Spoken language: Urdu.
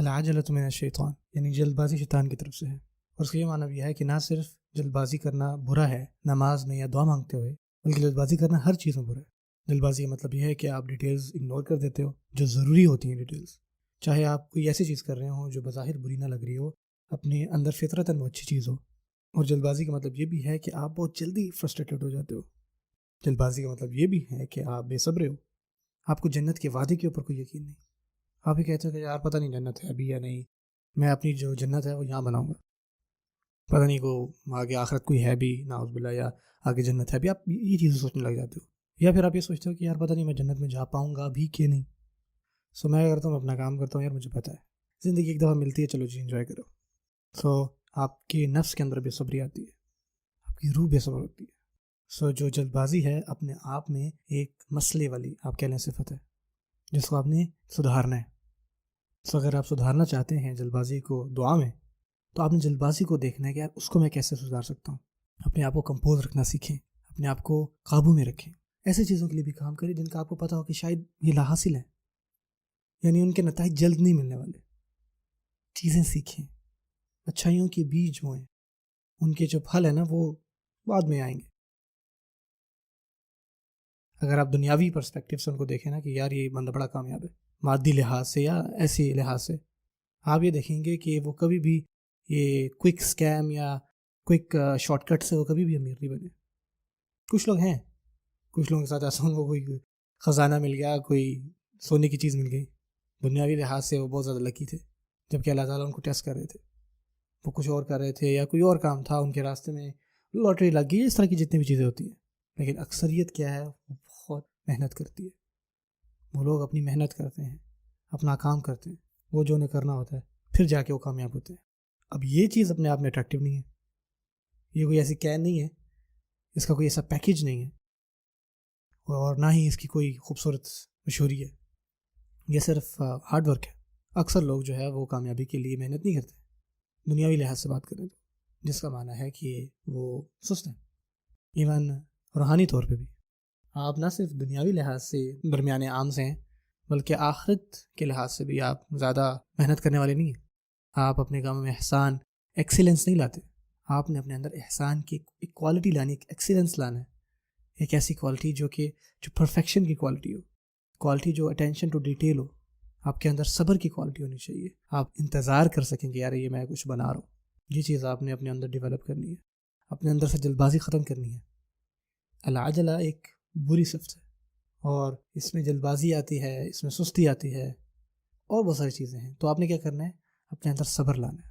العجلۃ من الشیطان، یعنی جلد بازی شیطان کی طرف سے ہے۔ اور اس کا یہ معنی بھی ہے کہ نہ صرف جلد بازی کرنا برا ہے نماز میں یا دعا مانگتے ہوئے، بلکہ جلد بازی کرنا ہر چیز میں برا ہے۔ جلد بازی کا مطلب یہ ہے کہ آپ ڈیٹیلز اگنور کر دیتے ہو جو ضروری ہوتی ہیں ڈیٹیلز، چاہے آپ کوئی ایسی چیز کر رہے ہوں جو بظاہر بری نہ لگ رہی ہو، اپنے اندر فطرتاً وہ اچھی چیز ہو۔ اور جلد بازی کا مطلب یہ بھی ہے کہ آپ بہت جلدی فرسٹریٹڈ ہو جاتے ہو۔ جلد بازی کا مطلب یہ بھی ہے کہ آپ بے صبر ہو، آپ کو جنت کے وعدے کے اوپر کوئی یقین نہیں، آپ ہی کہتے ہو کہ یار پتہ نہیں جنت ہے ابھی یا نہیں، میں اپنی جو جنت ہے وہ یہاں بناؤں گا، پتہ نہیں کو آگے آخرت کوئی ہے بھی نعوذ باللہ، یا آگے جنت ہے بھی، آپ یہ چیزیں سوچنے لگ جاتے ہو۔ یا پھر آپ یہ سوچتے ہو کہ یار پتہ نہیں میں جنت میں جا پاؤں گا بھی کہ نہیں، سو میں کرتا ہوں اپنا کام کرتا ہوں، یار مجھے پتہ ہے زندگی ایک دفعہ ملتی ہے، چلو جی انجوائے کرو۔ سو آپ کے نفس کے اندر بے صبری آتی ہے، آپ کی روح بے صبر ہوتی ہے۔ سو جو جلد بازی ہے اپنے آپ میں ایک مسئلے والی آپ کہہ لیں صفت ہے جس کو آپ نے سدھارنا ہے۔ سو اگر آپ سدھارنا چاہتے ہیں جلد بازی کو دعا میں، تو آپ نے جلد بازی کو دیکھنا ہے کہ یار اس کو میں کیسے سدھار سکتا ہوں۔ اپنے آپ کو کمپوز رکھنا سیکھیں، اپنے آپ کو قابو میں رکھیں، ایسے چیزوں کے لیے بھی کام کریں جن کا آپ کو پتہ ہو کہ شاید یہ لاحاصل ہے، یعنی ان کے نتائج جلد نہیں ملنے والے۔ چیزیں سیکھیں، اچھائیوں کے بیج بوئیں، ان کے جو پھل ہیں نا وہ بعد میں آئیں گے۔ اگر آپ دنیاوی پرسپیکٹیو سے ان کو دیکھیں نا کہ یار یہ بندہ بڑا کامیاب ہے مادی لحاظ سے یا ایسی لحاظ سے، آپ یہ دیکھیں گے کہ وہ کبھی بھی یہ کوئک سکیم یا کوئک شارٹ کٹ سے وہ کبھی بھی امیر نہیں بنے۔ کچھ لوگ ہیں، کچھ لوگوں کے ساتھ ایسا ان کو کوئی خزانہ مل گیا، کوئی سونے کی چیز مل گئی، دنیاوی لحاظ سے وہ بہت زیادہ لکی تھے، جبکہ اللہ تعالیٰ ان کو ٹیسٹ کر رہے تھے، وہ کچھ اور کر رہے تھے یا کوئی اور کام تھا ان کے راستے میں، لاٹری لگ گئی، اس طرح کی جتنی بھی چیزیں ہوتی ہیں۔ لیکن اکثریت کیا ہے، وہ بہت محنت کرتی ہے، وہ لوگ اپنی محنت کرتے ہیں، اپنا کام کرتے ہیں، وہ جو انہیں کرنا ہوتا ہے، پھر جا کے وہ کامیاب ہوتے ہیں۔ اب یہ چیز اپنے آپ میں اٹریکٹیو نہیں ہے، یہ کوئی ایسی کین نہیں ہے، اس کا کوئی ایسا پیکیج نہیں ہے، اور نہ ہی اس کی کوئی خوبصورت مشہوری ہے، یہ صرف ہارڈ ورک ہے۔ اکثر لوگ جو ہے وہ کامیابی کے لیے محنت نہیں کرتے، دنیاوی لحاظ سے بات کریں تو، جس کا معنی ہے کہ وہ سست ہیں۔ ایون روحانی طور پہ بھی آپ نہ صرف دنیاوی لحاظ سے درمیان عام سے ہیں، بلکہ آخرت کے لحاظ سے بھی آپ زیادہ محنت کرنے والے نہیں ہیں۔ آپ اپنے کاموں میں احسان، ایکسیلنس نہیں لاتے، آپ نے اپنے اندر احسان کی ایک کوالٹی لانی، ایک ایکسیلنس لانا ہے، ایک ایسی کوالٹی جو پرفیکشن کی کوالٹی ہو، کوالٹی جو اٹینشن ٹو ڈیٹیل ہو۔ آپ کے اندر صبر کی کوالٹی ہونی چاہیے، آپ انتظار کر سکیں کہ یار یہ میں کچھ بنا رہا ہوں۔ یہ چیز آپ نے اپنے اندر ڈیولپ کرنی ہے، اپنے اندر سے جلد بازی ختم کرنی ہے۔ العجلہ ایک بری صفت ہے، اور اس میں جلد بازی آتی ہے، اس میں سستی آتی ہے، اور بہت ساری چیزیں ہیں۔ تو آپ نے کیا کرنا ہے، اپنے اندر صبر لانا ہے۔